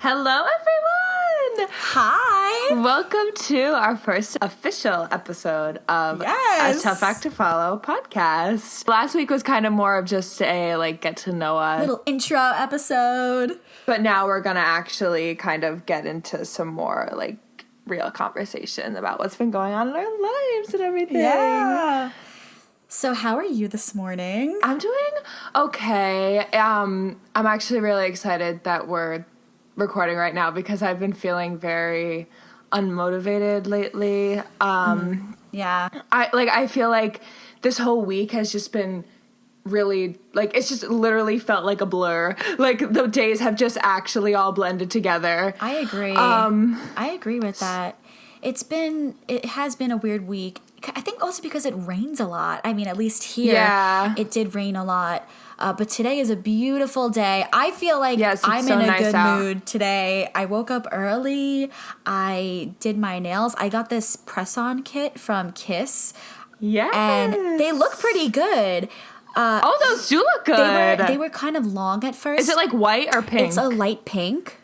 Hello, everyone! Hi! Welcome to our first official episode of A Tough Act to Follow podcast. Last week was kind of more of just a, get to know us. Little intro episode. But now we're going to actually kind of get into some more, real conversation about what's been going on in our lives and everything. Yeah. So how are you this morning? I'm doing okay. I'm actually really excited that we're recording right now because I've been feeling very unmotivated lately. Yeah. I feel like this whole week has just been really, it's just literally felt like a blur. The days have just actually all blended together. I agree. I agree with that. It has been a weird week. I think also because it rains a lot. I mean, at least here, It did rain a lot. But today is a beautiful day. I feel like I'm in a good mood today. I woke up early. I did my nails. I got this press-on kit from Kiss. Yes. And they look pretty good. Those do look good. They were kind of long at first. Is it white or pink? It's a light pink.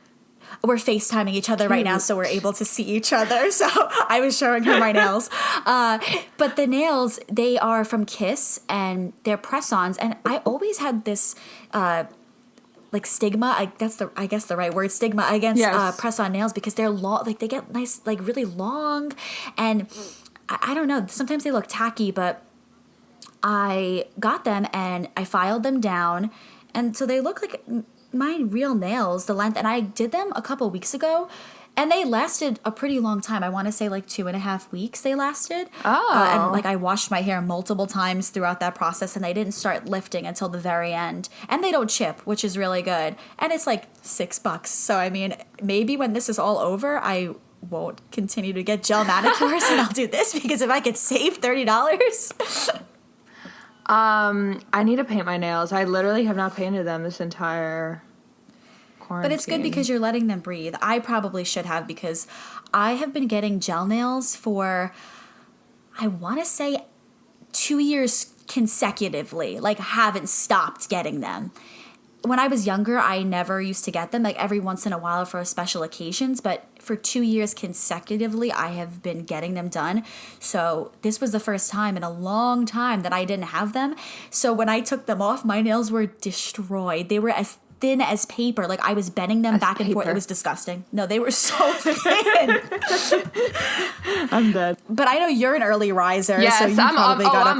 We're FaceTiming each other right now, so we're able to see each other. So I was showing her my nails. But the nails, they are from Kiss, and they're press-ons. And I always had this, stigma. I guess the right word, stigma against press-on nails because they're long. They get nice, really long. And I don't know. Sometimes they look tacky, but I got them and I filed them down, and so they look like my real nails, the length, and I did them a couple weeks ago, and they lasted a pretty long time. I want to say 2.5 weeks they lasted. And I washed my hair multiple times throughout that process, and they didn't start lifting until the very end. And they don't chip, which is really good. And it's $6. So I mean, maybe when this is all over, I won't continue to get gel manicures and I'll do this, because if I could save $30. I need to paint my nails. I literally have not painted them this entire quarantine. But it's good because you're letting them breathe. I probably should have, because I have been getting gel nails for, I want to say, 2 years consecutively. Haven't stopped getting them. When I was younger, I never used to get them, every once in a while for special occasions, but for 2 years consecutively, I have been getting them done. So this was the first time in a long time that I didn't have them. So when I took them off, my nails were destroyed. They were as thin as paper. I was bending them back and forth. It was disgusting. No, they were so thin. I'm dead. But I know you're an early riser. Yes, so I'm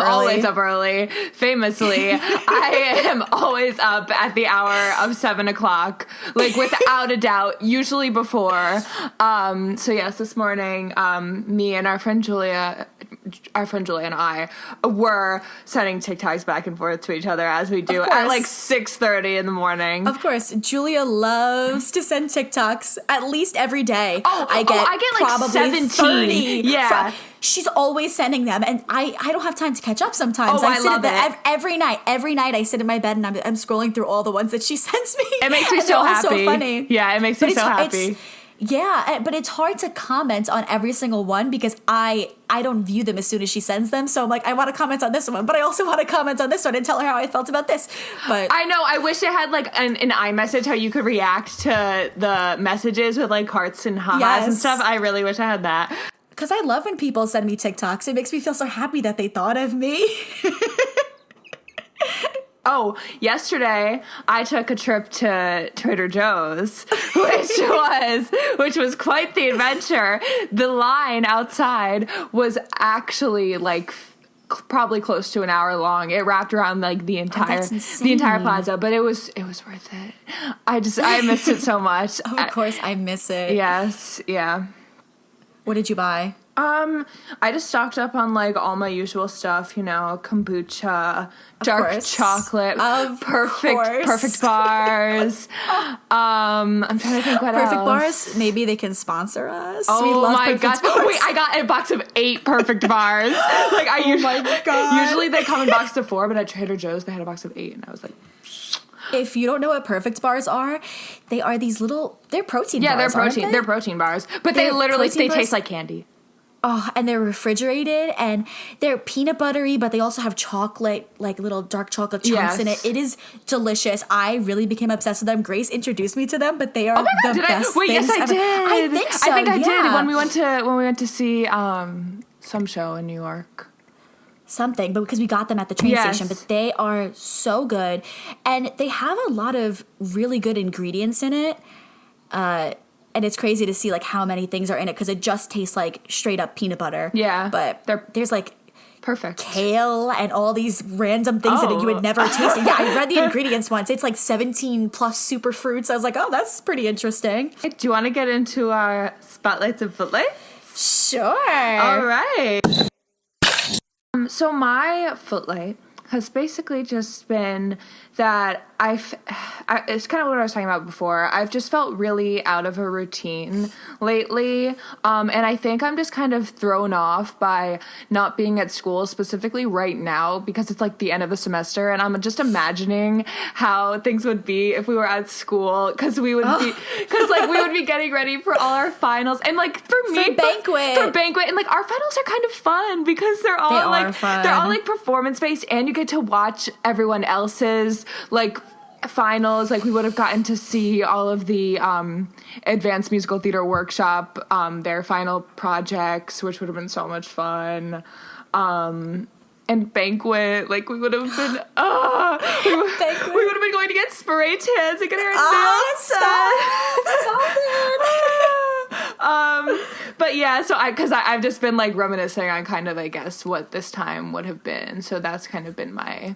always up early. Famously, I am always up at the hour of 7 o'clock, without a doubt, usually before. So yes, this morning, me and our friend Julia and I were sending TikToks back and forth to each other, as we do at 6:30 in the morning. Of course, Julia loves to send TikToks at least every day. I get probably 17. 30. Yeah. She's always sending them, and I don't have time to catch up sometimes. I love it. Every night I sit in my bed and I'm scrolling through all the ones that she sends me. It makes me so happy. So funny. Yeah, it makes me so happy. Yeah, but it's hard to comment on every single one because I don't view them as soon as she sends them. So I'm I want to comment on this one, but I also want to comment on this one and tell her how I felt about this. But I know, I wish it had an iMessage, how you could react to the messages with hearts and ha-has and stuff. I really wish I had that. Because I love when people send me TikToks. It makes me feel so happy that they thought of me. Oh, yesterday I took a trip to Trader Joe's, which was quite the adventure. The line outside was actually probably close to an hour long. It wrapped around the entire plaza, but it was worth it. I missed it so much. Of course, I miss it. Yes, yeah. What did you buy? I just stocked up on all my usual stuff, kombucha, dark chocolate, perfect bars. I'm trying to think what else. Perfect bars? Maybe they can sponsor us. Oh, we love my God. bars. Wait, I got a box of 8 perfect bars. Usually they come in boxes of 4, but at Trader Joe's they had a box of 8, and I was like, if you don't know what perfect bars are, they are these little, they're protein bars. Yeah, they're protein bars, but they taste like candy. Oh, and they're refrigerated and they're peanut buttery, but they also have chocolate, like little dark chocolate chunks in it. It is delicious. I really became obsessed with them. Grace introduced me to them, but they are the best Wait, things yes, I ever. did. I think so. I think I did when we went to see some show in New York. Something, but because we got them at the train station, but they are so good. And they have a lot of really good ingredients in it. And it's crazy to see like how many things are in it because it just tastes like straight up peanut butter. Yeah. But there's like perfect kale and all these random things that you would never taste. Yeah, I read the ingredients once. It's like 17 plus super fruits. I was like, oh, that's pretty interesting. Do you want to get into our spotlights and footlights? Sure. All right. So my footlight has basically just been that it's kind of what I was talking about before. I've just felt really out of a routine lately. And I think I'm just kind of thrown off by not being at school, specifically right now, because it's like the end of the semester. And I'm just imagining how things would be if we were at school, because we would be getting ready for all our finals. And like for banquet. And like our finals are kind of fun because they're all like performance based, and you get to watch everyone else's like finals. Like we would have gotten to see all of the advanced musical theater workshop their final projects, which would have been so much fun. And banquet, like we would have been we would have been going to get spray tans and getting our nails done. But yeah, so I've just been like reminiscing on kind of, I guess, what this time would have been. So that's kind of been my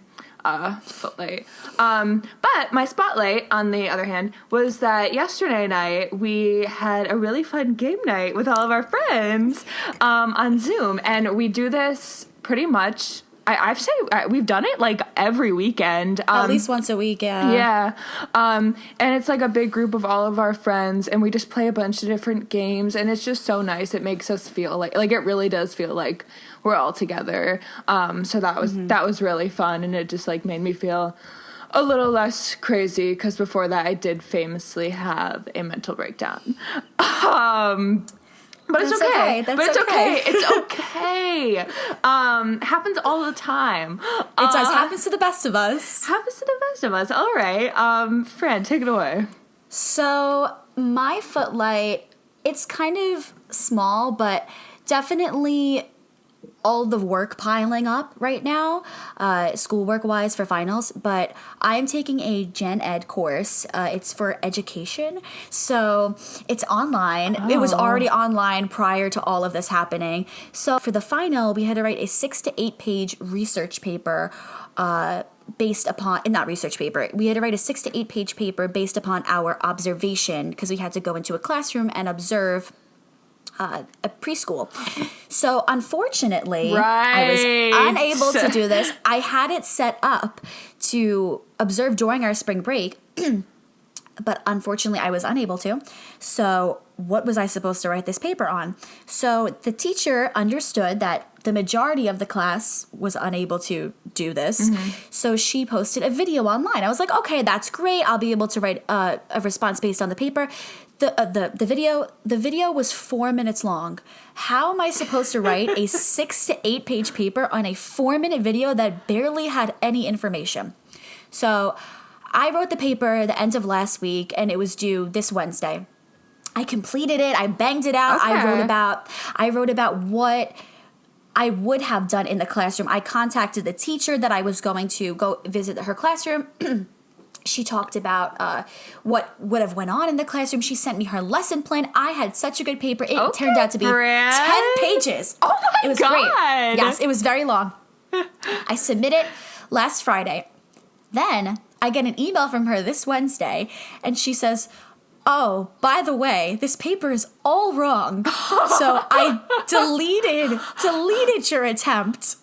footlight. But my spotlight, on the other hand, was that yesterday night we had a really fun game night with all of our friends on Zoom, and we do this pretty much. I've say we've done it like every weekend. At least once a week, yeah. Yeah. And it's like a big group of all of our friends, and we just play a bunch of different games, and it's just so nice. It makes us feel like it really does feel like we're all together. So that was really fun, and it just like made me feel a little less crazy, because before that I did famously have a mental breakdown. But it's okay. It's okay. Happens all the time. It does. Happens to the best of us. All right. Fran, take it away. So my footlight, it's kind of small, but definitely all the work piling up right now, schoolwork wise for finals, but I'm taking a gen ed course. It's for education. So it's online. Oh. It was already online prior to all of this happening. So for the final, we had to write a 6 to 8 page research paper, based upon, not research paper, we had to write a 6 to 8 page paper based upon our observation, because we had to go into a classroom and observe a preschool. So unfortunately, I was unable to do this. I had it set up to observe during our spring break, but unfortunately I was unable to. So what was I supposed to write this paper on? So the teacher understood that the majority of the class was unable to do this. Mm-hmm. So she posted a video online. I was like, okay, that's great. I'll be able to write a response based on the paper. The video was 4 minutes long. How am I supposed to write a 6 to 8 page paper on a 4-minute video that barely had any information? So I wrote the paper the end of last week, and it was due this Wednesday. I completed it. I banged it out. Okay. I wrote about what I would have done in the classroom. I contacted the teacher that I was going to go visit her classroom. She talked about what would have went on in the classroom. She sent me her lesson plan. I had such a good paper. It turned out to be 10 pages. Oh my God. It was great. Yes, it was very long. I submitted last Friday. Then I get an email from her this Wednesday, and she says, oh, by the way, this paper is all wrong. So I deleted your attempt,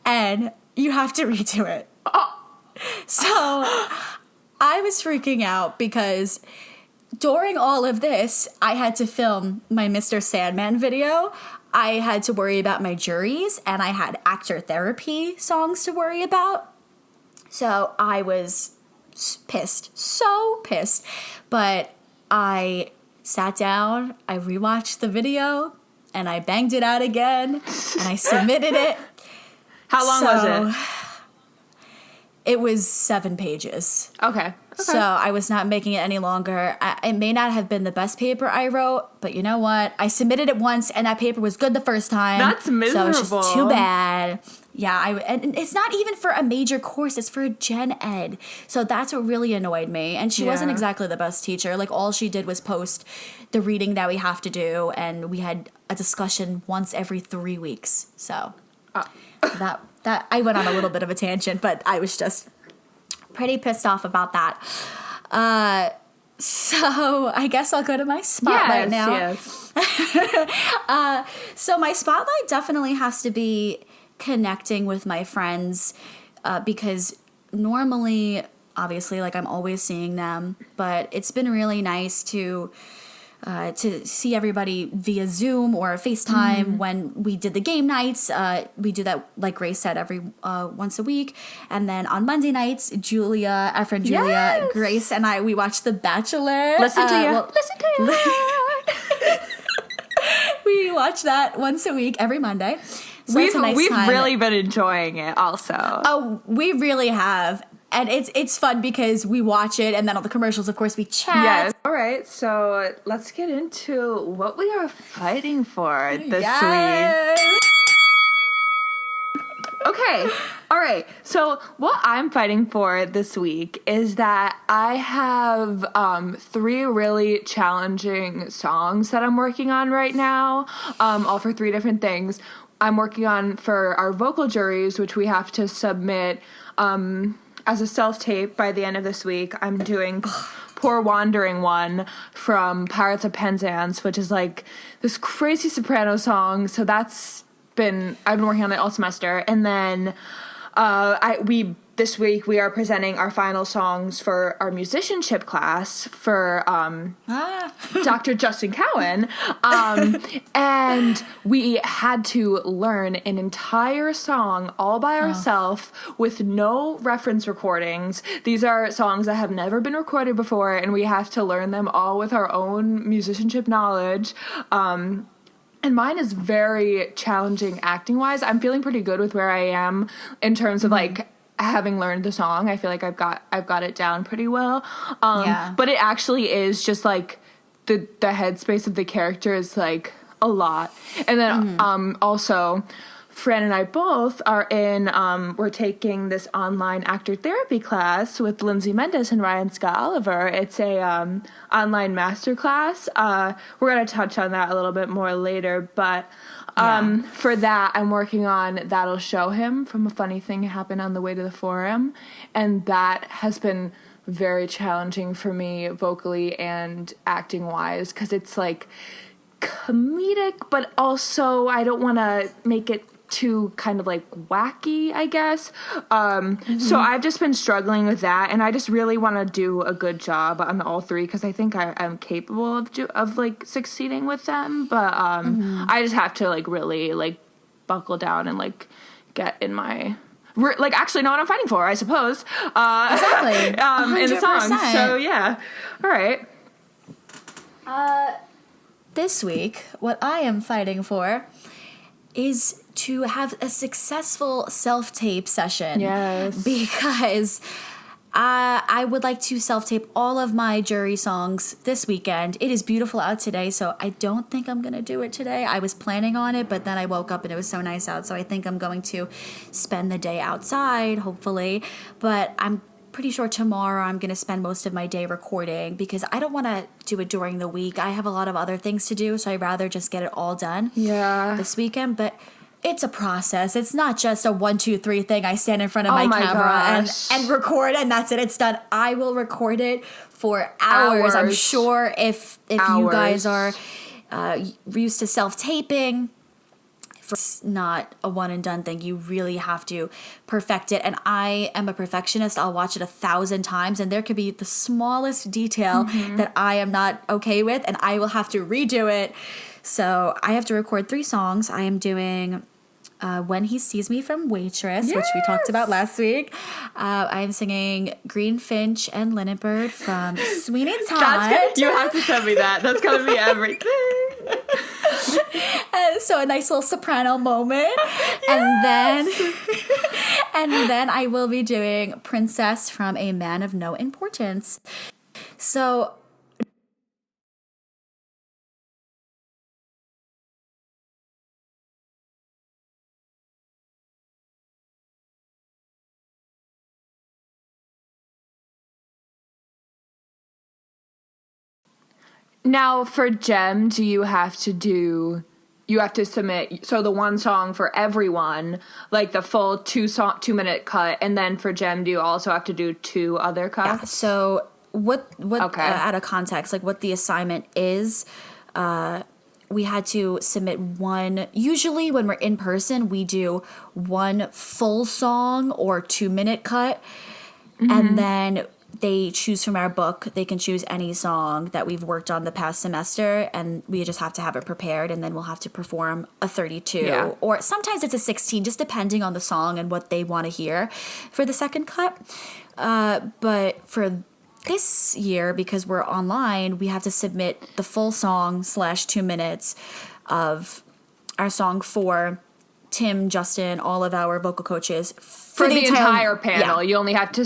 and you have to redo it. So I was freaking out because during all of this, I had to film my Mr. Sandman video. I had to worry about my juries, and I had actor therapy songs to worry about. So I was pissed, so pissed. But I sat down, I rewatched the video, and I banged it out again, and I submitted it. How long was it? It was 7 pages. Okay. So I was not making it any longer. It may not have been the best paper I wrote, but you know what? I submitted it once, and that paper was good the first time. That's miserable. So it's just too bad. Yeah, and it's not even for a major course. It's for a gen ed. So that's what really annoyed me. And she wasn't exactly the best teacher. Like, all she did was post the reading that we have to do, and we had a discussion once every 3 weeks. So that I went on a little bit of a tangent, but I was just pretty pissed off about that. So I guess I'll go to my spotlight now. Yes. So my spotlight definitely has to be connecting with my friends, because normally, obviously, like, I'm always seeing them, but it's been really nice to see everybody via Zoom or FaceTime when we did the game nights. We do that, like Grace said, every once a week. And then on Monday nights, our friend Julia, Grace, and we watch The Bachelor. Listen to you. We watch that once a week, every Monday. So we've really been enjoying it also. Oh, we really have. And it's fun because we watch it, and then all the commercials, of course, we chat. Yes. All right, so let's get into what we are fighting for this week. Okay. All right. So what I'm fighting for this week is that I have 3 really challenging songs that I'm working on right now, all for 3 different things. I'm working on for our vocal juries, which we have to submit as a self-tape by the end of this week. I'm doing Poor Wandering One from Pirates of Penzance, which is like this crazy soprano song. So I've been working on it all semester. And then this week we are presenting our final songs for our musicianship class for Dr. Justin Cowan. And we had to learn an entire song all by ourselves with no reference recordings. These are songs that have never been recorded before, and we have to learn them all with our own musicianship knowledge. And mine is very challenging acting-wise. I'm feeling pretty good with where I am in terms of, like, having learned the song. I feel like I've got it down pretty well. But it actually is just, like, the headspace of the character is, like, a lot. And then also, Fran and I both are we're taking this online actor therapy class with Lindsay Mendez and Ryan Scott Oliver. It's a online masterclass. We're going to touch on that a little bit more later, but for that, I'm working on That'll Show Him from A Funny Thing Happened on the Way to the Forum, and that has been very challenging for me vocally and acting-wise, because it's, like, comedic, but also I don't want to make it too kind of like wacky, I guess. So I've just been struggling with that, and I just really want to do a good job on all 3 because I think I'm capable of like succeeding with them. But I just have to like really like buckle down and like get in my actually know what I'm fighting for, I suppose. Exactly. In the song. So yeah. All right. This week, what I am fighting for is to have a successful self-tape session. Yes. Because I would like to self-tape all of my jury songs this weekend. It is beautiful out today, so I don't think I'm going to do it today. I was planning on it, but then I woke up and it was so nice out, so I think I'm going to spend the day outside, hopefully. But I'm pretty sure tomorrow I'm going to spend most of my day recording because I don't want to do it during the week. I have a lot of other things to do, so I'd rather just get it all done this weekend. But it's a process. It's not just a 1, 2, 3 thing. I stand in front of my camera and record and that's it. It's done. I will record it for hours. I'm sure if you guys are used to self-taping, it's not a one and done thing. You really have to perfect it. And I am a perfectionist. I'll watch it 1,000 times and there could be the smallest detail that I am not okay with and I will have to redo it. So I have to record 3 songs. I am doing When He Sees Me from Waitress, which we talked about last week. I am singing Greenfinch and Linenbird from Sweeney Todd. You have to send me that. That's going to be everything. So a nice little soprano moment. Yes! And then I will be doing Princess from A Man of No Importance. So now for Gem, you have to submit, so the one song for everyone, like the full 2-minute cut, and then for Gem, do you also have to do 2 other cuts? Yeah, so what out of context, like what the assignment is, we had to submit one. Usually when we're in person, we do one full song or 2-minute cut, and then they choose from our book. They can choose any song that we've worked on the past semester, and we just have to have it prepared, and then we'll have to perform a 32, or sometimes it's a 16, just depending on the song and what they want to hear for the second cut. But for this year, because we're online, we have to submit the full song / 2 minutes of our song for Tim, Justin, all of our vocal coaches for the entire panel. You only have to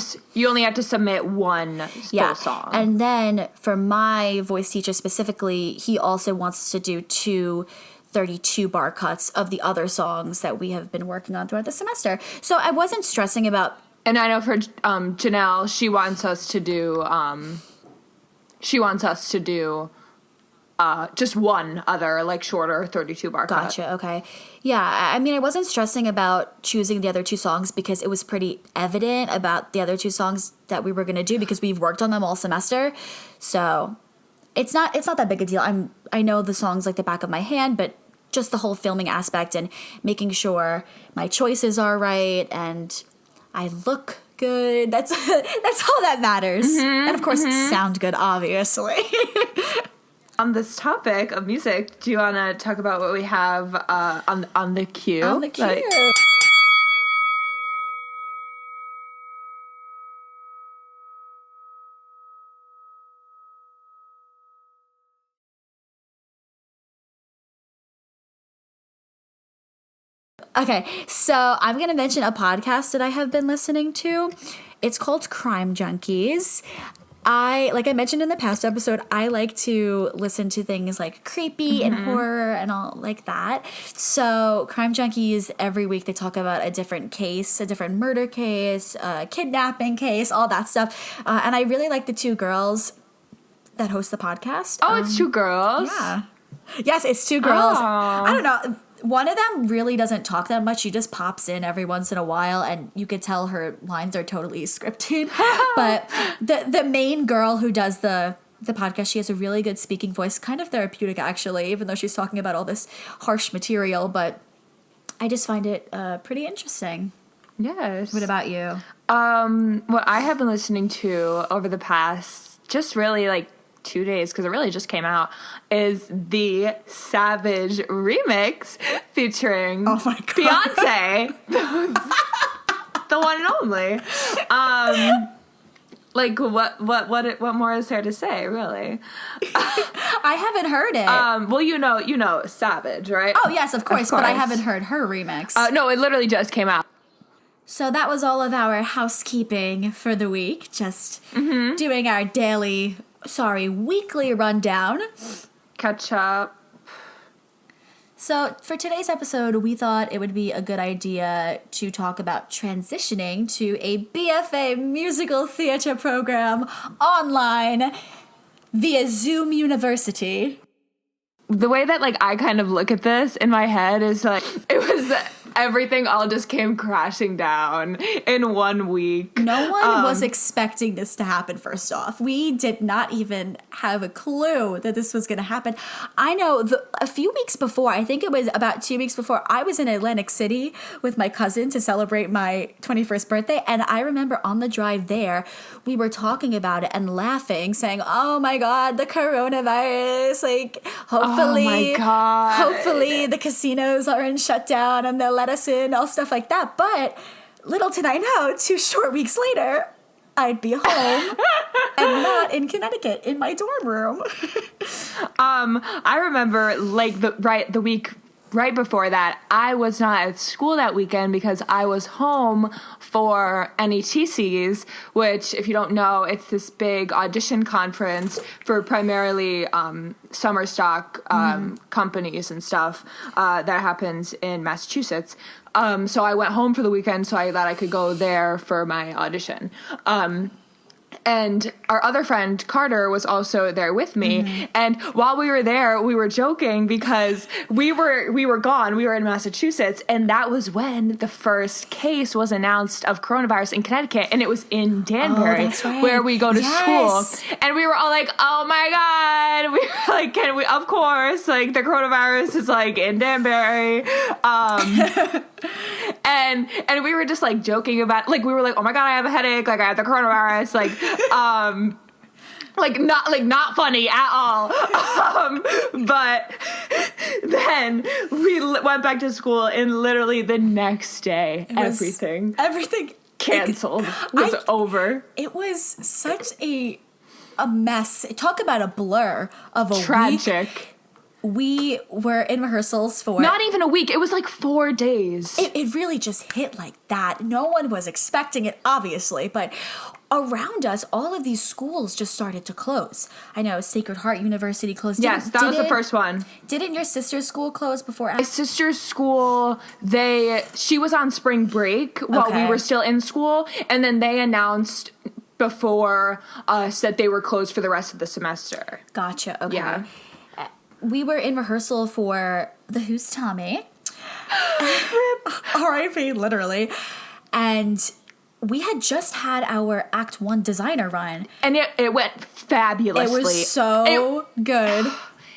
submit one full song. And then for my voice teacher specifically, he also wants us to do 2 32-bar cuts of the other songs that we have been working on throughout the semester. So I wasn't stressing about. And I know for Janelle, she wants us to do just one other, like, shorter 32-bar cut. Gotcha, okay. Yeah, I mean, I wasn't stressing about choosing the other 2 songs because it was pretty evident about the other 2 songs that we were going to do because we've worked on them all semester. So it's not that big a deal. I know the songs like the back of my hand, but just the whole filming aspect and making sure my choices are right and I look good. That's all that matters. And of course, sound good, obviously. On this topic of music, do you want to talk about what we have on the queue? On the queue. Okay, so I'm going to mention a podcast that I have been listening to. It's called Crime Junkies. Like I mentioned in the past episode, I like to listen to things like creepy and horror and all like that. So Crime Junkies, every week they talk about a different case, a different murder case, a kidnapping case, all that stuff. And I really like the 2 girls that host the podcast. Oh, it's 2 girls? Yeah. Yes, it's 2 girls. Oh. I don't know. One of them really doesn't talk that much. She just pops in every once in a while, and you could tell her lines are totally scripted. But the main girl who does the podcast, she has a really good speaking voice, kind of therapeutic, actually, even though she's talking about all this harsh material. But I just find it pretty interesting. Yes. What about you? What I have been listening to over the past, just really like 2 days, because it really just came out, is the Savage remix featuring Beyonce, the one and only. Like, what more is there to say, really? I haven't heard it. Well, you know Savage, right? Oh, yes, of course, but I haven't heard her remix. No, it literally just came out. So that was all of our housekeeping for the week, just doing our weekly rundown. Catch up. So for today's episode, we thought it would be a good idea to talk about transitioning to a BFA musical theater program online via Zoom University. The way that, like, I kind of look at this in my head is, like, it was everything all just came crashing down in 1 week. No one was expecting this to happen, first off. We did not even have a clue that this was going to happen. I know a few weeks before, I think it was about 2 weeks before, I was in Atlantic City with my cousin to celebrate my 21st birthday. And I remember on the drive there, we were talking about it and laughing, saying, oh my God, the coronavirus. Like, hopefully the casinos aren't shut down and they'll let us in, all stuff like that. But little did I know, 2 short weeks later, I'd be home and not in Connecticut in my dorm room. I remember like the week right before that, I was not at school that weekend because I was home for NETCs, which, if you don't know, it's this big audition conference for primarily summer stock companies and stuff that happens in Massachusetts. So I went home for the weekend so that I could go there for my audition. And our other friend, Carter, was also there with me. And while we were there, we were joking because we were gone. We were in Massachusetts. And that was when the first case was announced of coronavirus in Connecticut. And it was in Danbury, where we go to school. And we were all like, oh my God. We were like, can we, of course, like the coronavirus is like in Danbury. And we were just like joking about, like, we were like, oh my God, I have a headache. Like I have the coronavirus. Not funny at all. But then we went back to school and literally the next day, everything canceled, was over. It was such a mess. Talk about a blur of a tragic week. We were in rehearsals for... Not even a week. It was like 4 days. It really just hit like that. No one was expecting it, obviously, but around us, all of these schools just started to close. I know Sacred Heart University closed. Yes, that was the first one. Didn't your sister's school close before? My sister's school, she was on spring break while we were still in school, and then they announced before us that they were closed for the rest of the semester. Gotcha, okay. Yeah. We were in rehearsal for The Who's Tommy. R.I.P. literally. And we had just had our Act 1 designer run. And it went fabulously. It was so good.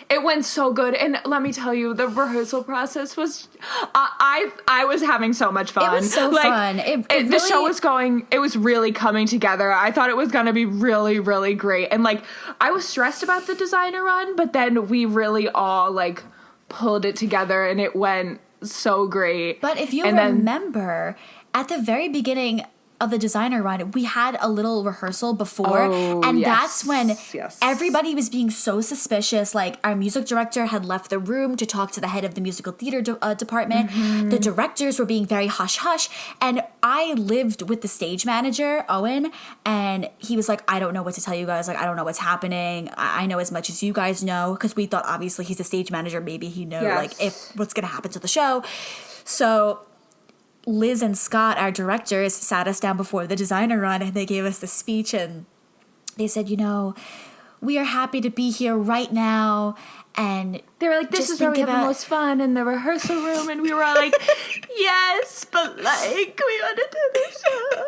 It went so good. And let me tell you, the rehearsal process was... I was having so much fun. It was so fun. The show was going... It was really coming together. I thought it was going to be really, really great. And, like, I was stressed about the designer run, but then we really all, like, pulled it together, and it went so great. But if you remember, at the very beginning of the designer run, we had a little rehearsal before, that's when everybody was being so suspicious. Like, our music director had left the room to talk to the head of the musical theater department. The directors were being very hush-hush, and I lived with the stage manager, Owen, and he was like, I don't know what to tell you guys. Like, I don't know what's happening. I know as much as you guys know, because we thought, obviously, he's a stage manager. Maybe he knows, like, if what's going to happen to the show. So Liz and Scott, our directors, sat us down before the designer run, and they gave us the speech, and they said, we are happy to be here right now, and they were like, this is where we have the most fun, in the rehearsal room, and we were all like, yes, but like, we want to do this show.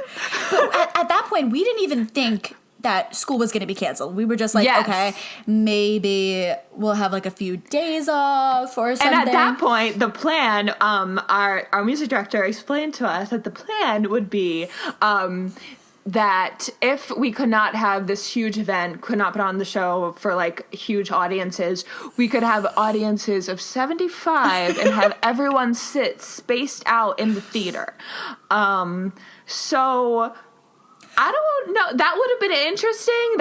But at that point, we didn't even think that school was going to be canceled. We were just like, okay, maybe we'll have like a few days off or something. And at that point, the plan, our music director explained to us that the plan would be that if we could not have this huge event, could not put on the show for like huge audiences, we could have audiences of 75 and have everyone sit spaced out in the theater. So I don't know. That would have been interesting.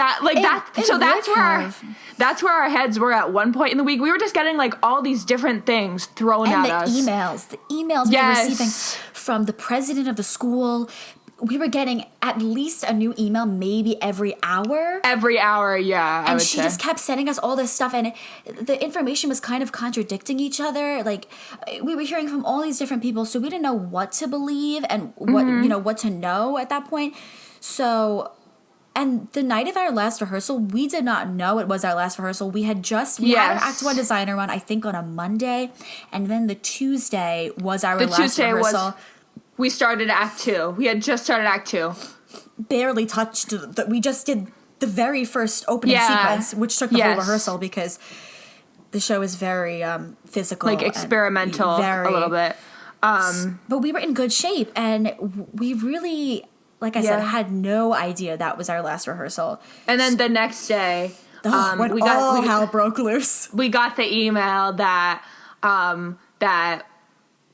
That's where our heads were at one point in the week. We were just getting like all these different things thrown at us. And the emails we were receiving from the president of the school. We were getting at least a new email maybe every hour. Every hour, yeah. And she just kept sending us all this stuff, and the information was kind of contradicting each other. Like, we were hearing from all these different people, so we didn't know what to believe and what to know at that point. So, and the night of our last rehearsal, we did not know it was our last rehearsal. We had had our Act 1 designer run, I think, on a Monday, and then the Tuesday was our last rehearsal. We started Act 2. We had just started Act 2. Barely touched. We just did the very first opening sequence, which took the whole rehearsal because the show is very physical. Like experimental a little bit. But we were in good shape, and we really, like I said, had no idea that was our last rehearsal. And then the next day, when hell broke loose. We got the email that that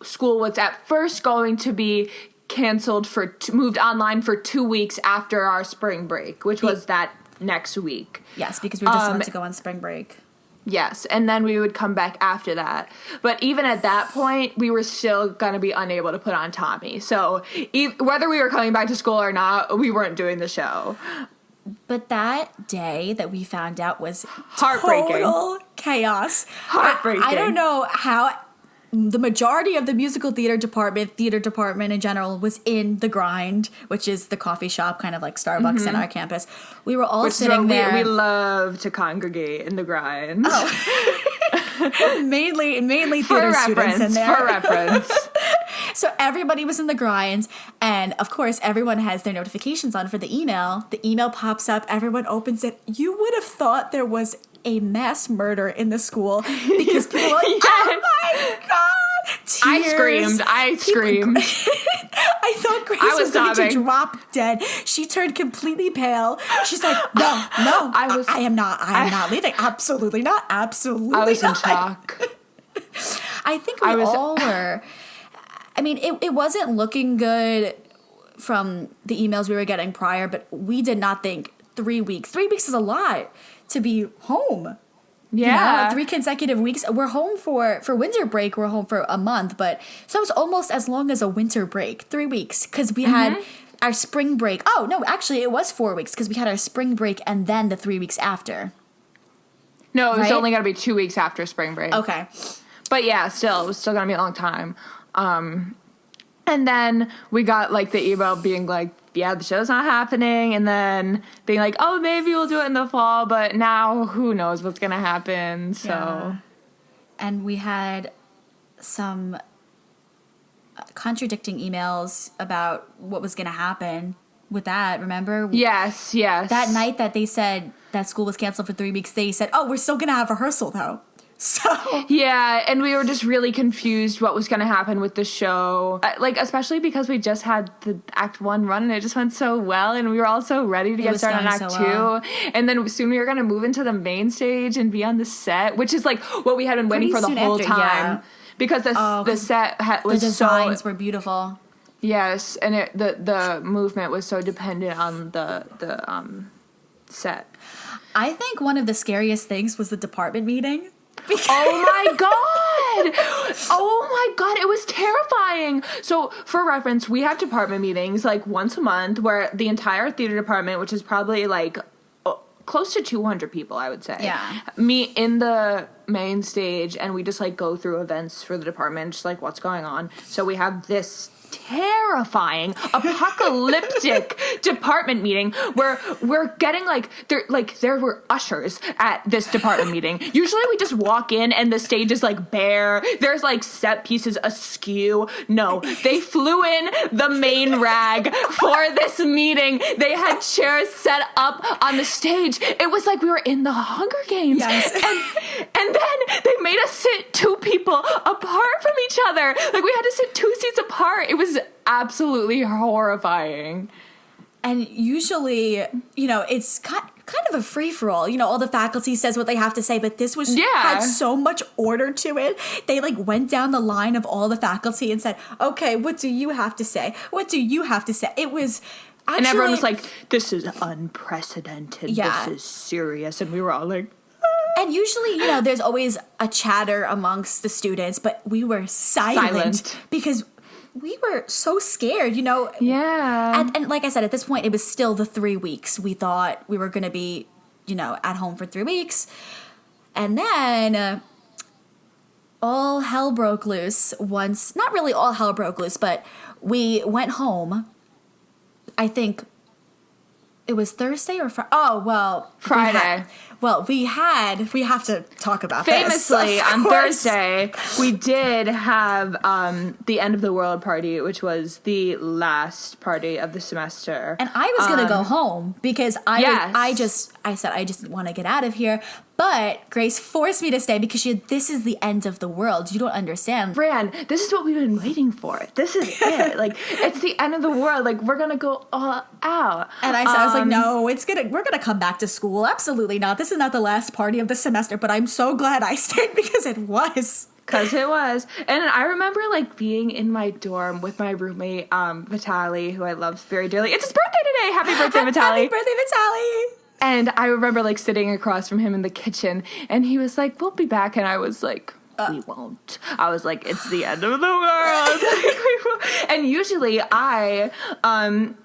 school was at first going to be moved online for 2 weeks after our spring break, which was that next week. Yes, because we were just about to go on spring break. Yes, and then we would come back after that. But even at that point, we were still going to be unable to put on Tommy. So whether we were coming back to school or not, we weren't doing the show. But that day that we found out was heartbreaking. Total chaos. Heartbreaking. I don't know how the majority of the musical theater department in general, was in the Grind, which is the coffee shop, kind of like Starbucks in our campus. We were all sitting there. We love to congregate in the Grind. Oh. mainly theater students in there. For reference. So everybody was in the Grinds, and of course everyone has their notifications on for the email. The email pops up, everyone opens it. You would have thought there was a mass murder in the school because people were like, yes. Oh my God! Tears. I screamed. I thought Grace was going to drop dead. She turned completely pale. She's like, no, I am not leaving. Absolutely not. Absolutely not. I was in shock. I think we all were. I mean, it wasn't looking good from the emails we were getting prior, but we did not think 3 weeks. 3 weeks is a lot to be home. Yeah. 3 consecutive weeks. We're home for winter break. We're home for a month, but so it was almost as long as a winter break, 3 weeks, because we had our spring break. Oh, no, actually it was 4 weeks because we had our spring break and then the 3 weeks after. No, it was only going to be 2 weeks after spring break. Okay. But yeah, it was still going to be a long time. And then we got like the email being like, yeah, the show's not happening. And then being like, oh, maybe we'll do it in the fall. But now who knows what's going to happen. So. Yeah. And we had some contradicting emails about what was going to happen with that. Remember? Yes. That night that they said that school was canceled for 3 weeks, they said, oh, we're still going to have rehearsal though. So yeah, and we were just really confused what was going to happen with the show. Like, especially because we just had the Act 1 run and it just went so well, and we were all so ready to get started on Act 2. And then soon we were going to move into the main stage and be on the set, which is like what we had been waiting for the whole time. Yeah. Because the set was the designs were beautiful. Yes, and the movement was so dependent on the set. I think one of the scariest things was the department meeting. Oh my god, it was terrifying. So for reference, we have department meetings like once a month where the entire theater department, which is probably like close to 200 people, I would say, meet in the main stage, and we just like go through events for the department, just like what's going on. So we have this terrifying apocalyptic department meeting where we're getting there were ushers at this department meeting. Usually we just walk in and the stage is like bare, there's like set pieces askew. No, they flew in the main rag for this meeting. They had chairs set up on the stage. It was like we were in the Hunger Games. Yes. And then they made us sit 2 people apart from each other. Like we had to sit 2 seats apart. It was absolutely horrifying. And usually, it's kind of a free-for-all. All the faculty says what they have to say, but this had so much order to it. They went down the line of all the faculty and said, okay, what do you have to say? What do you have to say? It was actually... And everyone was like, this is unprecedented. Yeah. This is serious. And we were all like... And usually, there's always a chatter amongst the students, but we were silent. Because we were so scared, Yeah. And like I said, at this point, it was still the 3 weeks. We thought we were going to be, at home for 3 weeks. And then all hell broke loose once. Not really all hell broke loose, but we went home. I think it was Thursday or Friday. Oh, well. Friday. We have to talk about famously, this. On Thursday, we did have the end of the world party, which was the last party of the semester. And I was going to go home because I said I just want to get out of here. But Grace forced me to stay because this is the end of the world. You don't understand. Fran, this is what we've been waiting for. This is it. It's the end of the world. We're going to go all out. And I was like, no, we're going to come back to school. Absolutely not. This is not the last party of the semester. But I'm so glad I stayed because it was. 'Cause it was. And I remember, like, being in my dorm with my roommate, Vitaly, who I love very dearly. It's his birthday today! Happy birthday, Vitaly! Happy birthday, Vitaly! And I remember, like, sitting across from him in the kitchen, and he was like, we'll be back. And I was like, we won't. I was like, it's the end of the world. And usually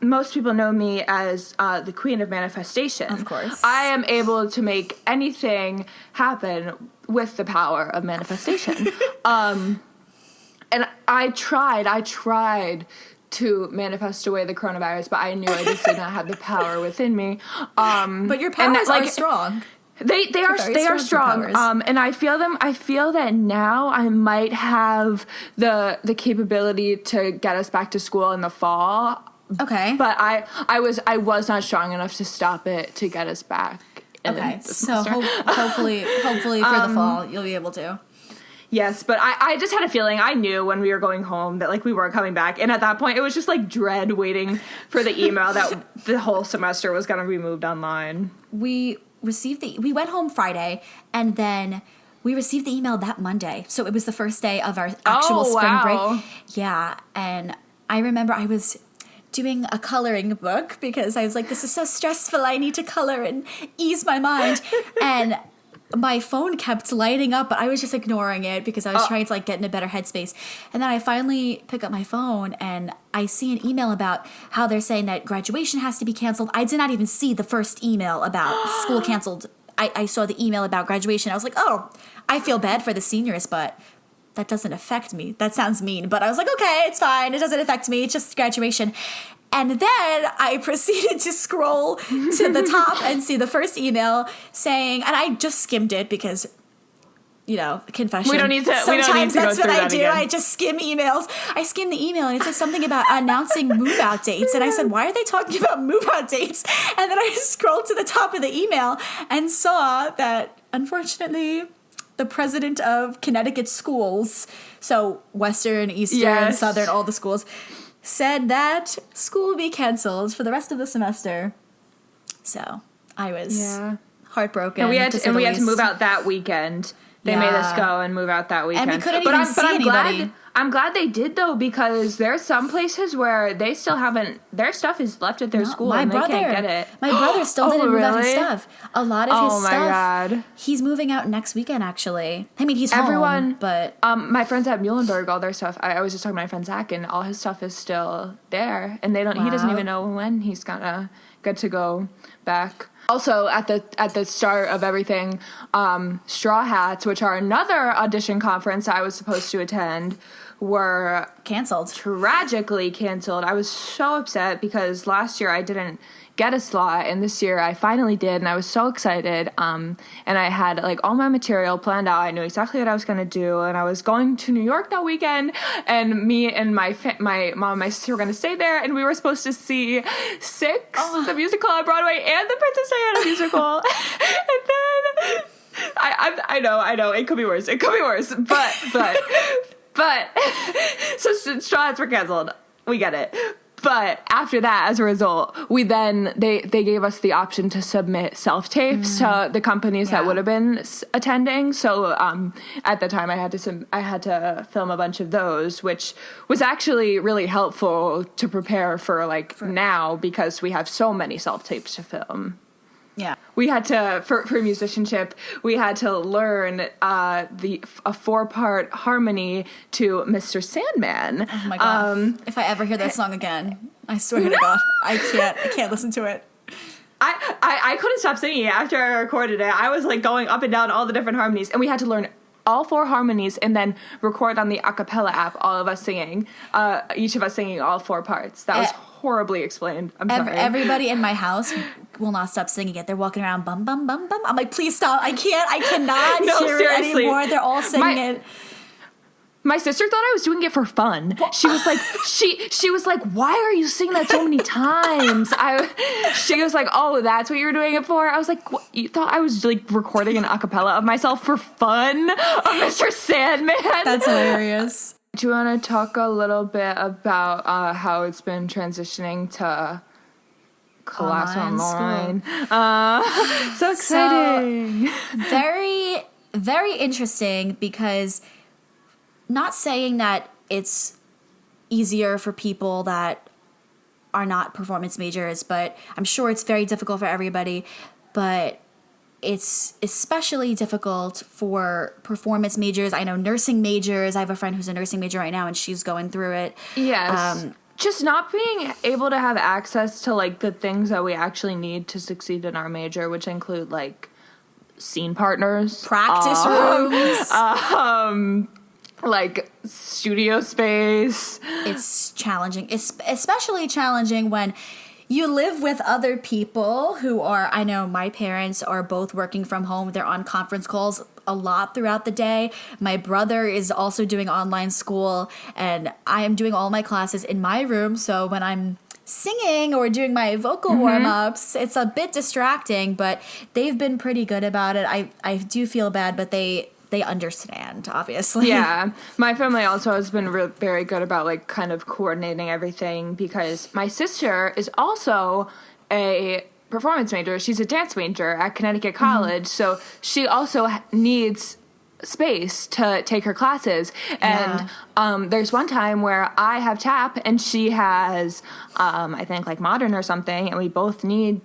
most people know me as the queen of manifestation. Of course. I am able to make anything happen with the power of manifestation. And I tried to manifest away the coronavirus, but I knew I just did not have the power within me. But your powers are strong. They are strong. And I feel that now I might have the capability to get us back to school in the fall. Okay. But I was not strong enough to stop it to get us back. Okay. So hopefully for the fall you'll be able to. Yes, but I just had a feeling. I knew when we were going home that, like, we weren't coming back. And at that point, it was just, like, dread waiting for the email that the whole semester was going to be moved online. We went home Friday, and then we received the email that Monday. So it was the first day of our actual spring break. Yeah, and I remember I was doing a coloring book because I was like, this is so stressful. I need to color and ease my mind. And my phone kept lighting up, but I was just ignoring it because I was trying to, like, get in a better headspace. And then I finally pick up my phone and I see an email about how they're saying that graduation has to be canceled. I did not even see the first email about school canceled. I saw the email about graduation. I was like, oh, I feel bad for the seniors, but that doesn't affect me. That sounds mean, but I was like, okay, it's fine. It doesn't affect me. It's just graduation. And then I proceeded to scroll to the top and see the first email saying, and I just skimmed it because, you know, confession. We don't need to. Sometimes that's what I do. Again. I just skim emails. I skimmed the email and it said something about announcing move-out dates. And I said, why are they talking about move-out dates? And then I scrolled to the top of the email and saw that, unfortunately, the president of Connecticut schools, so Western, Eastern, Southern, all the schools, said that school will be canceled for the rest of the semester. So I was heartbroken. And we had to move out that weekend. They made us go and move out that weekend. And we couldn't even see anybody. I'm glad they did, though, because there's some places where they still haven't, their stuff is left at their school and they can't get it. My brother still didn't move out his stuff. A lot of his stuff. Oh, my God. He's moving out next weekend, actually. I mean, he's home, but... my friends at Muhlenberg, all their stuff, I was just talking to my friend Zach, and all his stuff is still there. And he doesn't even know when he's gonna get to go back. Also, at the start of everything, Straw Hats, which are another audition conference I was supposed to attend, were canceled. Tragically canceled. I was so upset because last year I didn't get a slot, and this year I finally did, and I was so excited. And I had, like, all my material planned out. I knew exactly what I was going to do, and I was going to New York that weekend, and me and my mom and my sister were going to stay there, and we were supposed to see Six, the musical on Broadway, and the Princess Diana musical. And then I know it could be worse. But so Straw Hats were canceled. We get it. But after that, as a result, they gave us the option to submit self-tapes to the companies that would have been attending. So at the time, I had to film a bunch of those, which was actually really helpful to prepare for now, because we have so many self-tapes to film. Yeah. We had to, for musicianship, we had to learn a 4-part harmony to Mr. Sandman. Oh my God. If I ever hear that song again, I swear to God, I can't listen to it. I couldn't stop singing it after I recorded it. I was, like, going up and down all the different harmonies, and we had to learn all 4 harmonies and then record on the a cappella app, all of us singing, each of us singing all 4 parts. That was horribly explained. I'm sorry. Everybody in my house will not stop singing it. They're walking around bum bum bum bum. I'm like, please stop. I cannot hear it anymore. They're all singing it. My sister thought I was doing it for fun. She was like, she was like, why are you singing that so many times? She was like, oh, that's what you were doing it for? I was like, what? You thought I was, like, recording an a cappella of myself for fun? Oh, Mr. Sandman. That's hilarious. Do you want to talk a little bit about how it's been transitioning to class online? So exciting. So, very, very interesting, because not saying that it's easier for people that are not performance majors, but I'm sure it's very difficult for everybody. But it's especially difficult for performance majors. I know nursing majors. I have a friend who's a nursing major right now, and she's going through it. Yes. Just not being able to have access to, like, the things that we actually need to succeed in our major, which include, like, scene partners. Practice rooms. Like, studio space. It's challenging. It's especially challenging when you live with other people who are, I know my parents are both working from home. They're on conference calls a lot throughout the day. My brother is also doing online school, and I am doing all my classes in my room. So when I'm singing or doing my vocal warm-ups, it's a bit distracting, but they've been pretty good about it. I do feel bad, but they understand, obviously. Yeah. My family also has been very good about, like, kind of coordinating everything, because my sister is also a performance major. She's a dance major at Connecticut College, so she also needs space to take her classes. And there's one time where I have tap and she has, I think, like, modern or something, and we both need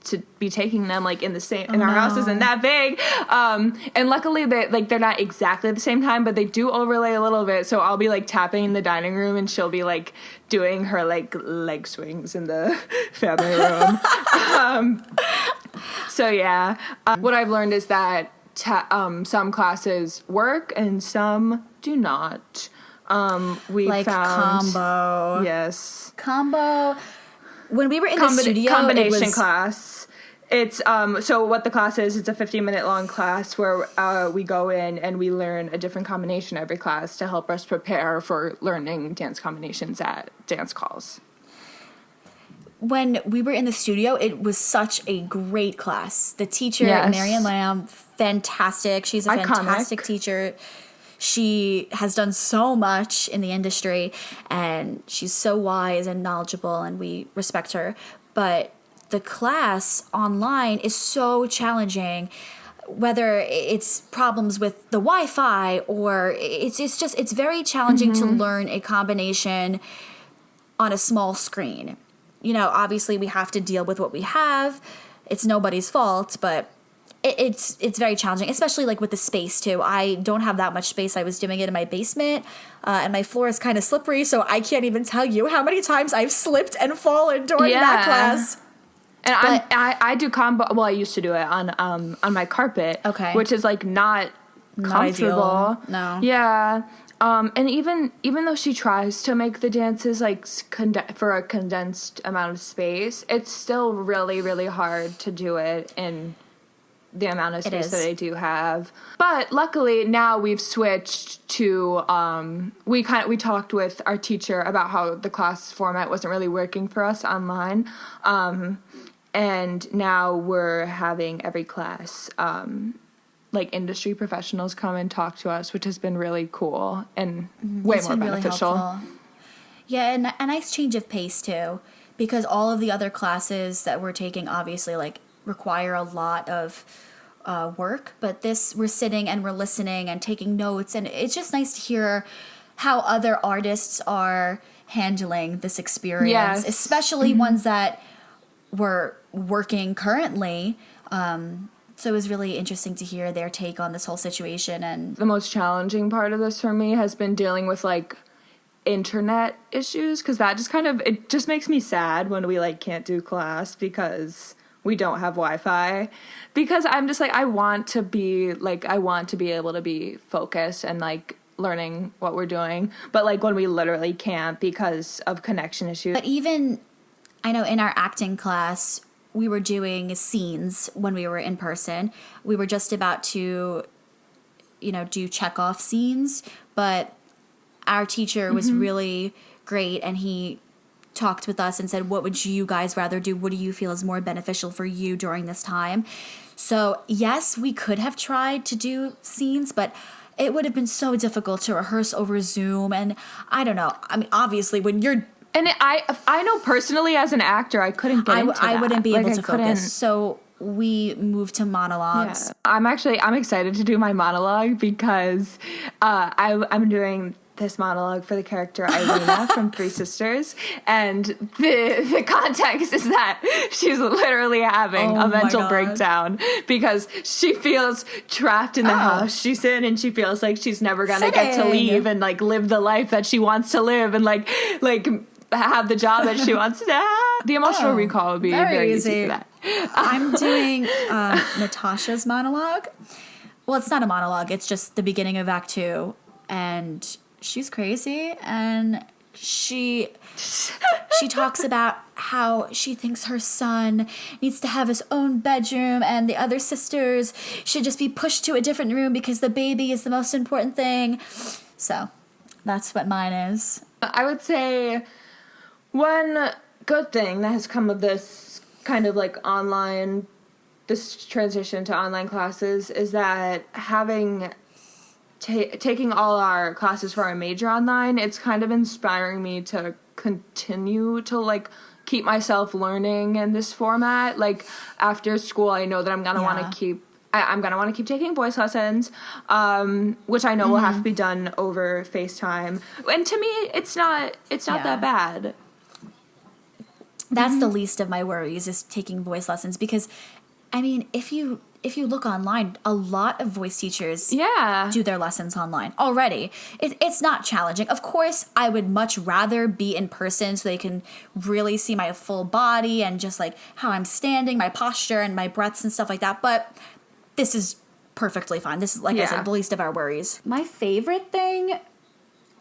to be taking them, like, in the same, our house isn't that big. And luckily they're not exactly at the same time, but they do overlay a little bit. So I'll be, like, tapping in the dining room and she'll be, like, doing her, like, leg swings in the family room. So yeah, what I've learned is that some classes work and some do not. We like found combo. Yes. Combo. When we were in the studio, combination it was class. It's so what the class is, it's a 15-minute long class where we go in and we learn a different combination every class to help us prepare for learning dance combinations at dance calls. When we were in the studio, it was such a great class. The teacher, Yes. Marianne Lamb, fantastic. She's a fantastic teacher. She has done so much in the industry, and she's so wise and knowledgeable, and we respect her. But the class online is so challenging, whether it's problems with the Wi-Fi or it's very challenging to learn a combination on a small screen. You know, obviously we have to deal with what we have. It's nobody's fault, but it's very challenging, especially, like, with the space too. I don't have that much space. I was doing it in my basement, and my floor is kind of slippery, so I can't even tell you how many times I've slipped and fallen during that class. And I do combo. Well, I used to do it on my carpet, which is, like, not comfortable. No. Yeah. And even though she tries to make the dances, like, for a condensed amount of space, it's still really, really hard to do it in the amount of space that I do have. But luckily now we've switched to we talked with our teacher about how the class format wasn't really working for us online. And now we're having every class like industry professionals come and talk to us, which has been really cool and way more beneficial. Really yeah, and a nice change of pace too, because all of the other classes that we're taking obviously, like, require a lot of work, but this, we're sitting and we're listening and taking notes, and it's just nice to hear how other artists are handling this experience, especially ones that were working currently. So it was really interesting to hear their take on this whole situation. And the most challenging part of this for me has been dealing with, like, internet issues, because that just it just makes me sad when we, like, can't do class because we don't have Wi-Fi, because I'm just, like, I want to be able to be focused and, like, learning what we're doing, but, like, when we literally can't because of connection issues. But even, I know in our acting class, we were doing scenes when we were in person. We were just about to, do check-off scenes, but our teacher was really great, and he talked with us and said, what would you guys rather do? What do you feel is more beneficial for you during this time? So yes, we could have tried to do scenes, but it would have been so difficult to rehearse over Zoom. And I don't know. I mean, obviously when you're... And I know personally as an actor, I couldn't get into that. I wouldn't be able to focus. So we moved to monologues. Yeah. I'm excited to do my monologue because I'm doing this monologue for the character Irina from Three Sisters, and the context is that she's literally having a mental breakdown because she feels trapped in the house she's in, and she feels like she's never gonna get to leave and like live the life that she wants to live and like have the job that she wants to have. The emotional recall would be very easy for that. I'm doing Natasha's monologue. Well, it's not a monologue. It's just the beginning of Act 2, and she's crazy, and she talks about how she thinks her son needs to have his own bedroom and the other sisters should just be pushed to a different room because the baby is the most important thing. So that's what mine is. I would say one good thing that has come of this kind of like this transition to online classes is that having taking all our classes for our major online, it's kind of inspiring me to continue to like keep myself learning in this format. Like after school, I know that I'm gonna want to keep. I'm gonna want to keep taking voice lessons, which I know will have to be done over FaceTime. And to me, it's not that bad. That's the least of my worries, is taking voice lessons, because I mean, if you look online, a lot of voice teachers do their lessons online already. It's not challenging. Of course, I would much rather be in person so they can really see my full body and just like how I'm standing, my posture and my breaths and stuff like that. But this is perfectly fine. This is, like I said, the least of our worries. My favorite thing,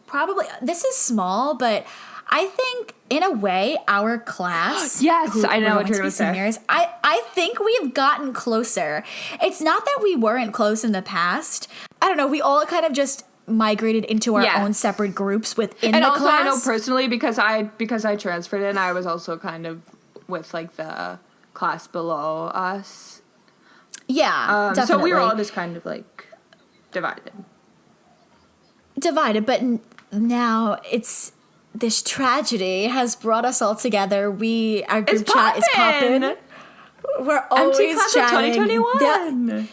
probably, this is small, but I think, in a way, our class... Yes, I know what you're going to say. Seniors, I think we've gotten closer. It's not that we weren't close in the past. I don't know, we all kind of just migrated into our own separate groups within the class. And also, I know personally, because I transferred in, I was also kind of with, like, the class below us. Yeah, definitely. So we were all just kind of, like, divided. But now it's... This tragedy has brought us all together. Our group chat is popping. We're always chatting. 2021.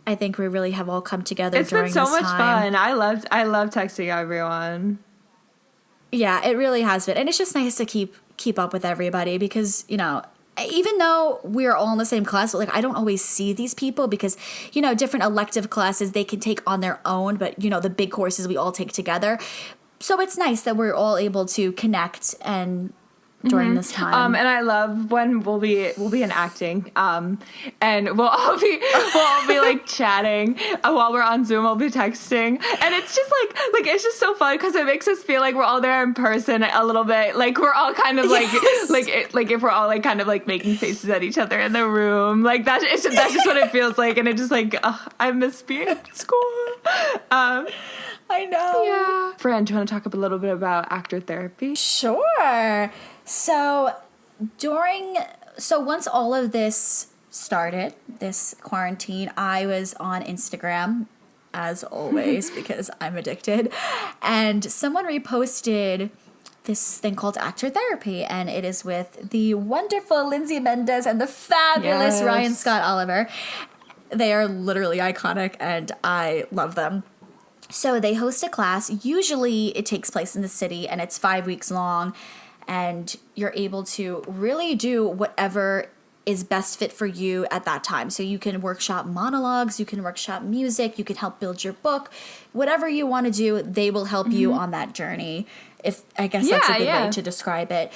I think we really have all come together during this time. It's been so much fun. I love texting everyone. Yeah, it really has been. And it's just nice to keep up with everybody because, you know, even though we're all in the same class, like I don't always see these people because, you know, different elective classes they can take on their own, but you know, the big courses we all take together. So it's nice that we're all able to connect and during this time. And I love when we'll be in acting. And we'll all be like chatting while we're on Zoom. I'll be texting, and it's just like it's just so fun because it makes us feel like we're all there in person a little bit. Like we're all kind of like like if we're all like kind of like making faces at each other in the room. Like that's just what it feels like, and it just like I miss being at school. I know. Yeah. Fran, do you want to talk a little bit about actor therapy? Sure. So once all of this started, this quarantine, I was on Instagram, as always, because I'm addicted. And someone reposted this thing called actor therapy, and it is with the wonderful Lindsay Mendez and the fabulous Ryan Scott Oliver. They are literally iconic, and I love them. So they host a class. Usually it takes place in the city, and it's 5 weeks long. And you're able to really do whatever is best fit for you at that time. So you can workshop monologues, you can workshop music, you can help build your book. Whatever you want to do, they will help you on that journey. I guess that's a good way to describe it.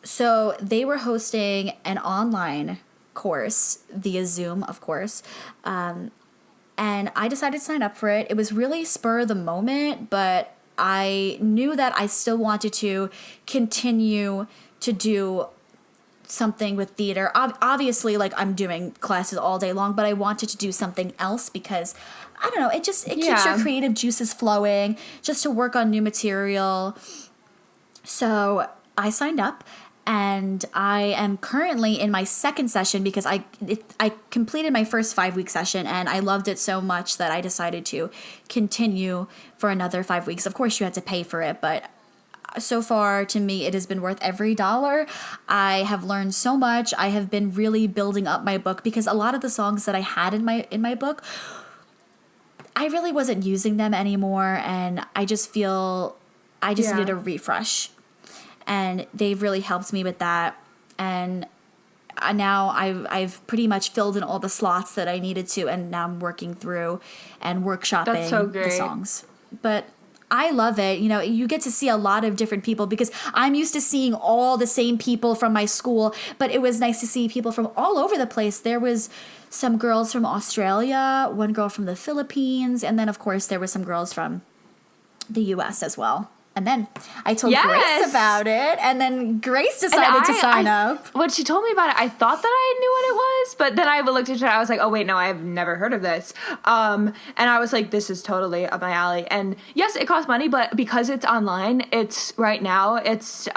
So they were hosting an online course via Zoom, of course. And I decided to sign up for it. It was really spur of the moment, but I knew that I still wanted to continue to do something with theater. Obviously, like I'm doing classes all day long, but I wanted to do something else because, I don't know, it keeps your creative juices flowing just to work on new material. So I signed up. And I am currently in my second session because I completed my first 5-week session and I loved it so much that I decided to continue for another 5 weeks. Of course, you had to pay for it, but so far, to me, it has been worth every dollar. I have learned so much. I have been really building up my book because a lot of the songs that I had in my book, I really wasn't using them anymore, and I just feel I just needed a refresh. And they've really helped me with that. And now I've pretty much filled in all the slots that I needed to, and now I'm working through and workshopping the songs. But I love it. You know, you get to see a lot of different people because I'm used to seeing all the same people from my school, but it was nice to see people from all over the place. There was some girls from Australia, one girl from the Philippines, and then, of course, there were some girls from the U.S. as well. And then I told Grace about it, and then Grace decided to sign up. When she told me about it, I thought that I knew what it was, but then I looked into it, I was like, oh, wait, no, I've never heard of this. And I was like, this is totally up my alley. And yes, it costs money, but because it's online, it's right now, it's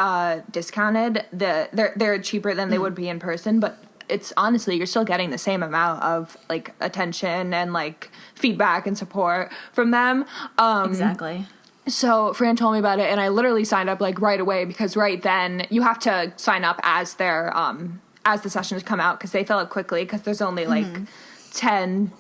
discounted. They're cheaper than they would be in person, but it's honestly, you're still getting the same amount of like attention and like feedback and support from them. Exactly. So Fran told me about it, and I literally signed up like right away because right then you have to sign up as their as the sessions come out because they fill up quickly because there's only like 10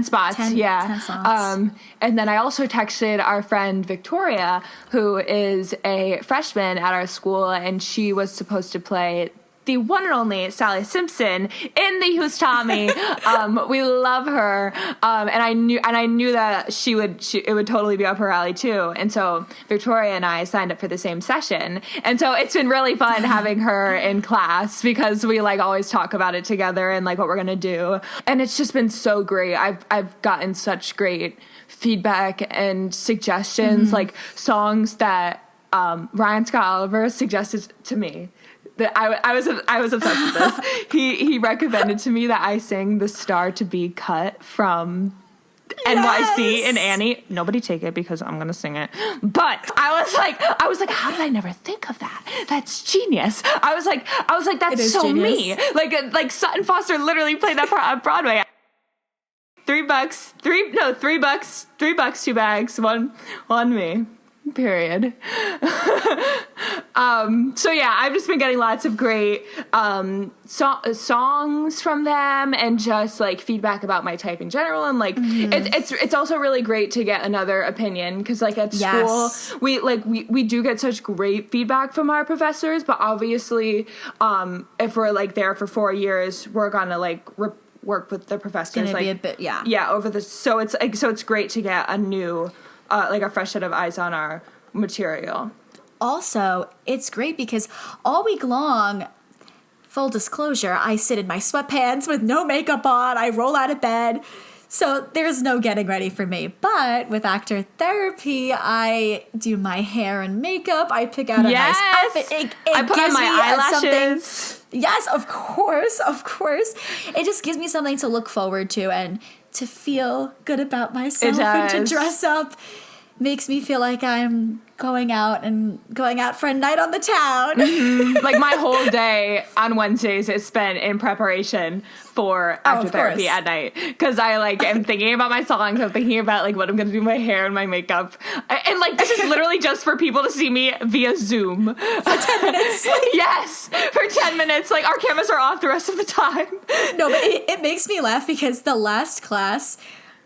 spots. 10 slots. And then I also texted our friend Victoria, who is a freshman at our school, and she was supposed to play the one and only Sally Simpson in the Who's Tommy. We love her. And I knew that it would totally be up her alley too. And so Victoria and I signed up for the same session. And so it's been really fun having her in class because we like always talk about it together and like what we're going to do. And it's just been so great. I've gotten such great feedback and suggestions, like songs that Ryan Scott Oliver suggested to me. I was obsessed with this. He recommended to me that I sing "The Star to Be Cut" from NYC and Annie. Nobody take it because I'm gonna sing it. But I was like, how did I never think of that? That's genius. I was like, that's so genius. Me. Like Sutton Foster literally played that on Broadway. $3, $3, 2 bags, one me. Period. So yeah, I've just been getting lots of great songs from them and just like feedback about my type in general, and like it's also really great to get another opinion because like at school we do get such great feedback from our professors, but obviously if we're like there for 4 years, we're gonna like work with the professors like be a bit, over the so it's great to get a new like a fresh set of eyes on our material. Also, it's great because all week long, full disclosure, I sit in my sweatpants with no makeup on. I roll out of bed. So there's no getting ready for me. But with actor therapy, I do my hair and makeup. I pick out a nice outfit. I put on my eyelashes. Yes, of course. It just gives me something to look forward to and to feel good about myself and to dress up. Makes me feel like I'm going out for a night on the town. Like my whole day on Wednesdays is spent in preparation for actor therapy at night. Because I like am thinking about my songs. I'm thinking about like what I'm going to do with my hair and my makeup. And like this is literally just for people to see me via Zoom. For 10 minutes. Yes, for 10 minutes. Like our cameras are off the rest of the time. No, but it makes me laugh because the last class...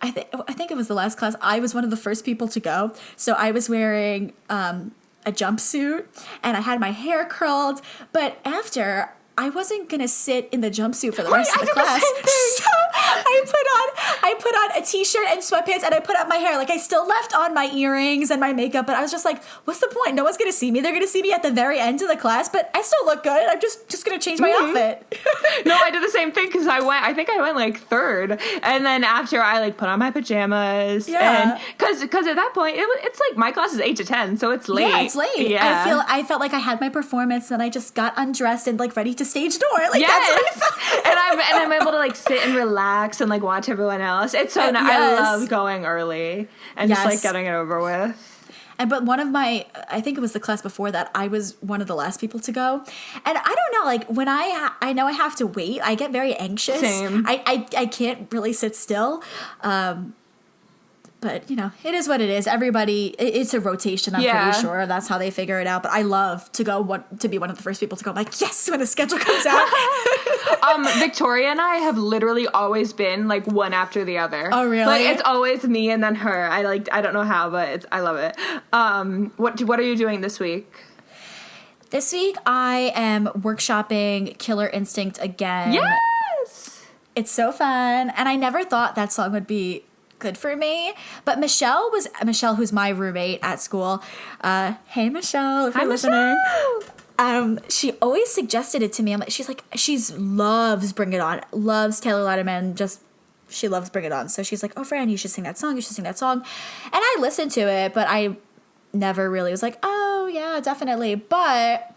I think it was the last class. I was one of the first people to go. So I was wearing a jumpsuit and I had my hair curled. But after, I wasn't going to sit in the jumpsuit for the rest of the class. So I put on a t-shirt and sweatpants and I put up my hair. Like I still left on my earrings and my makeup, but I was just like, what's the point? No one's going to see me. They're going to see me at the very end of the class, but I still look good. I'm just going to change my outfit. No, I did the same thing because I think I went like third. And then after I like put on my pajamas. Yeah. Because at that point, it's like my class is 8 to 10, so it's late. Yeah, it's late. Yeah. I felt like I had my performance and I just got undressed and like ready to stage door. Like yes. That's what and I'm able to like sit and relax and like watch everyone else. It's so nice. Yes. I love going early and just like getting it over with. But one of my, I think it was the class before that, I was one of the last people to go. And I don't know, like when I know I have to wait, I get very anxious. Same. I can't really sit still. But, you know, it is what it is. Everybody, it's a rotation, I'm pretty sure. That's how they figure it out. But I love to be one of the first people to go. I'm like, yes, when the schedule comes out. Victoria and I have literally always been, like, one after the other. Oh, really? Like, it's always me and then her. I don't know how, but I love it. What are you doing this week? This week, I am workshopping Killer Instinct again. Yes! It's so fun. And I never thought that song would be good for me. But Michelle, who's my roommate at school. Hey, Michelle, if you're listening. She always suggested it to me. She loves Bring It On, loves Taylor Lautner, she loves Bring It On. So she's like, oh, Fran, you should sing that song. And I listened to it, but I never really was like, oh, yeah, definitely. But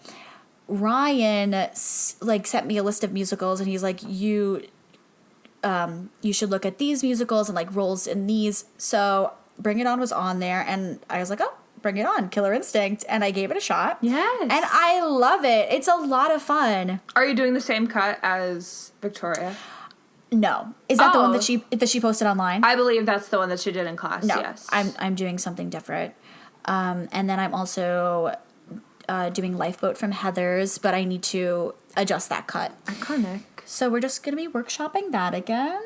Ryan, sent me a list of musicals, and he's like, you should look at these musicals and, roles in these. So Bring It On was on there, and I was like, oh, Bring It On, Killer Instinct, and I gave it a shot. Yes. And I love it. It's a lot of fun. Are you doing the same cut as Victoria? No. Is that the one that she posted online? I believe that's the one that she did in class, no, yes. I'm doing something different. And then I'm also doing Lifeboat from Heather's, but I need to adjust that cut. Iconic. So we're just going to be workshopping that again.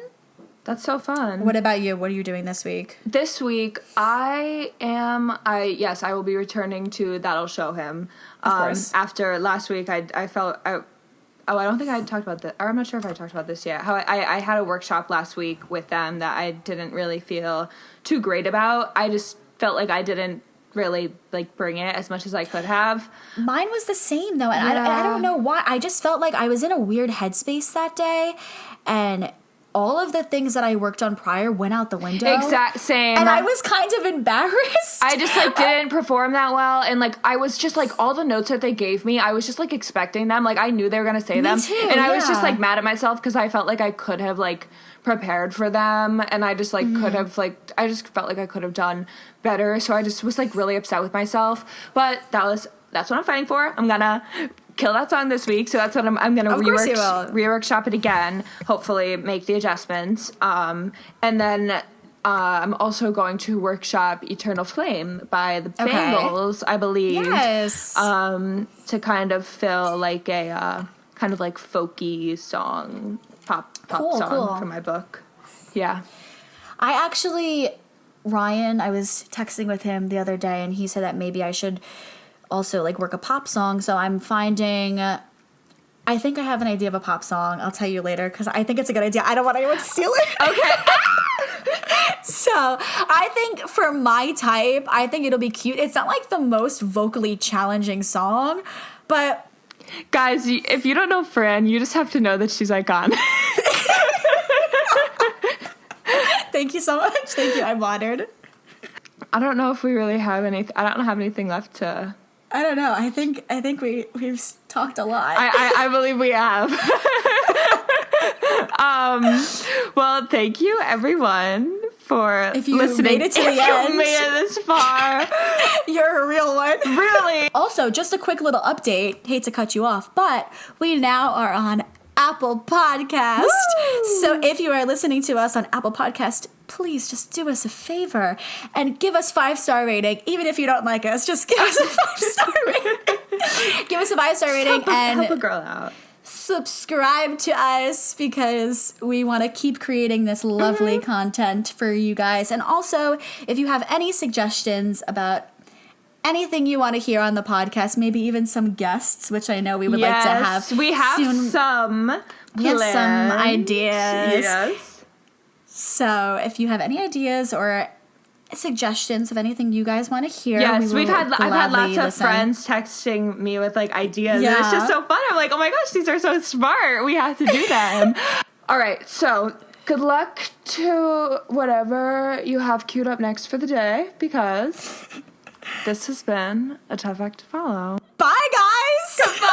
That's so fun. What about you? What are you doing this week? This week, I will be returning to That'll Show Him. Of course. After last week, I don't think I talked about this, or I'm not sure if I talked about this yet. How I had a workshop last week with them that I didn't really feel too great about. I just felt like I didn't really bring it as much as I could have. Mine was the same though, and I don't know why. I just felt like I was in a weird headspace that day, and all of the things that I worked on prior went out the window. Same. And I was kind of embarrassed. I just didn't perform that well, and I was just all the notes that they gave me, I was just expecting them. I knew they were gonna say them, too, and I was just mad at myself because I felt like I could have prepared for them, and I just could have I just felt like I could have done better. So I just was really upset with myself. But that's what I'm fighting for. I'm gonna kill that song this week, so that's what I'm gonna reworkshop it again, hopefully make the adjustments, and then I'm also going to workshop Eternal Flame by the Bangles, I believe. Yes. To kind of fill a kind of folky song, pop song for my book. Yeah. Ryan, I was texting with him the other day, and he said that maybe I should also work a pop song. So I'm finding, I think I have an idea of a pop song. I'll tell you later because I think it's a good idea. I don't want anyone to steal it. Okay. So I think for my type, I think it'll be cute. It's not the most vocally challenging song, but guys, if you don't know Fran, you just have to know that she's iconic. Thank you so much. Thank you. I'm honored. I don't know if we really have anything. I don't have anything left to. I don't know. I think we've talked a lot. I believe we have. Well, thank you everyone for listening. Made it to the end. You made it this far. You're a real one. Really. Also, just a quick little update. Hate to cut you off, but we now are on Apple Podcast. Woo! So if you are listening to us on Apple Podcast, please just do us a favor and give us 5-star rating. Even if you don't like us, just give us a 5-star rating. Give us a 5-star rating and help a girl out. Subscribe to us because we want to keep creating this lovely content for you guys. And also, if you have any suggestions about anything you want to hear on the podcast, maybe even some guests, which I know we would like to have. We have some ideas. Yes. So if you have any ideas or suggestions of anything you guys want to hear, yes, I've had lots of friends texting me with ideas. Yeah. And it's just so fun. I'm like, oh my gosh, these are so smart. We have to do them. All right, so good luck to whatever you have queued up next for the day, because this has been a tough act to follow. Bye, guys! Goodbye!